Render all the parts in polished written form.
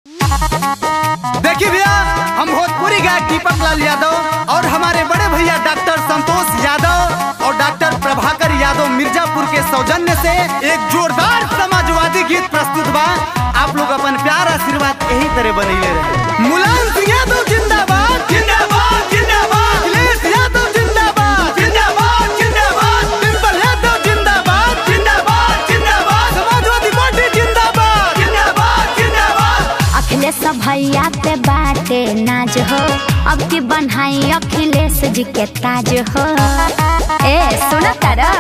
देखिए भैया, हम भोजपुरी गायक दीपक लाल यादव और हमारे बड़े भैया डॉक्टर संतोष यादव और डॉक्टर प्रभाकर यादव मिर्जापुर के सौजन्य से एक जोरदार समाजवादी गीत प्रस्तुत बा। आप लोग अपन प्यार आशीर्वाद यही तरह बनैले रहे। मुलायम सिंह यादव जिंदाबाद जिंदाबाद जिंदाबाद, अखिलेश यादव जिंदाबाद जिंदाबाद जिंदाबाद, डिम्पल यादव जिंदाबाद जिंदाबाद जिंदाबाद, समाजवादी पार्टी जिंदाबाद जिंदाबाद जिंदाबाद। अखिलेश भैया पे बाटे नाज हो, अब की बनाई अखिलेश जी के ताज हो। ए सुन तारा,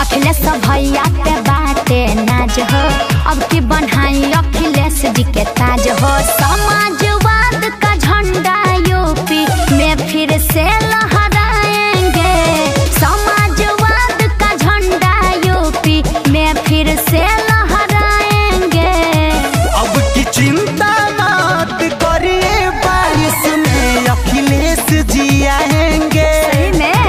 अखिलेश भैया पे बाटे नाज हो, अब की बनाई अखिलेश जी के ताज हो। समाजवाद का झंडा यूपी में फिर से लहराएंगे, समाजवाद का झंडा यूपी में फिर से लहराएंगे। अब की चिंता मत करिए, 22 में अखिलेश जी आएंगे। सही में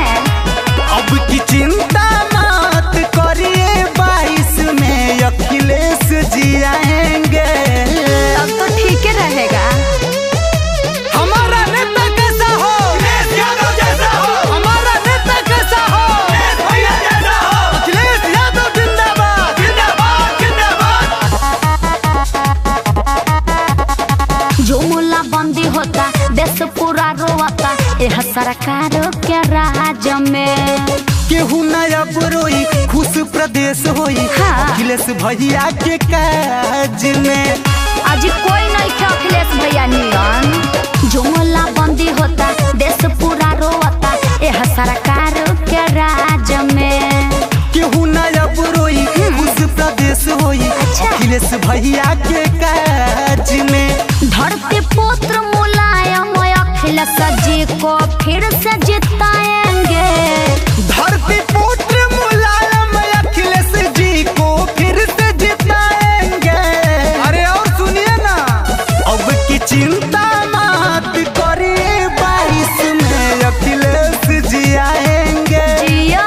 अब की चिंता मत करिए, 22 में अखिलेश जी आएंगे। तब तो ठीक ही रहेगा। हमारा नेता कैसा हो, अखिलेश यादव जैसा हो। हमारा नेता कैसा हो, अखिलेश भैया जैसा हो। अखिलेश यादव जिंदाबाद जिंदाबाद जिंदाबाद। जो मुला बंदी होता देश पूरा रोता, यह सरकार के राज में केहू नया बुरोई खुश प्रदेश होई। हाँ। अखिलेश भैया के काज में आज कोई नहीं खे अखिलेश भैया नियन। जो मुला बंदी होता देश पूरा रोता, यह सरकार के राज में केहू नया बुरोई खुश प्रदेश होई। अच्छा। अखिलेश भैया के काज में धरती पुत्र मुलायम अखिलेश जी को फिर से जिताएंगे। धरती पुत्र मुलायम अखिलेश जी को फिर से जिताएंगे। अरे और सुनिए ना, अब की चिंता मत करिए, 22 में अखिलेश जी आएंगे। जिया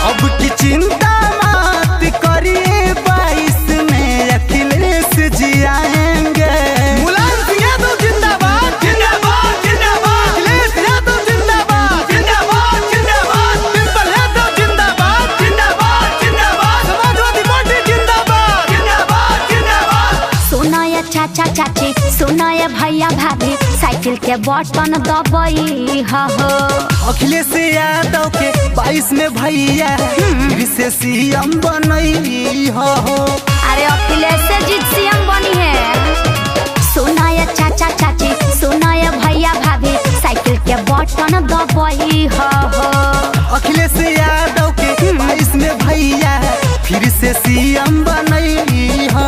अब की चिंता मत करिए, 22 में अखिलेश जी आएंगे। मुलायम सिंह यादव जिंदाबाद जिंदाबाद जिंदाबाद, अखिलेश यादव जिंदाबाद जिंदाबाद जिंदाबाद, डिम्पल यादव जिंदाबाद जिंदाबाद जिंदाबाद, समाजवादी पार्टी जिंदाबाद जिंदाबाद जिंदाबाद। सुनो ये चाचा चाची, सुनो ये भैया भाभी, साइकिल के बटन दबाई हो। अखिलेश यादव के 22 में भैया फिर से सीएम बनई हो। अरे अखिलेश जी सीएम बनी है। सुनो ये चाचा चाची, सुनो ये भैया भाभी, साइकिल के बटन दबाई हो। अखिलेश यादव के 22 में भैया फिर से सीएम बनई हो।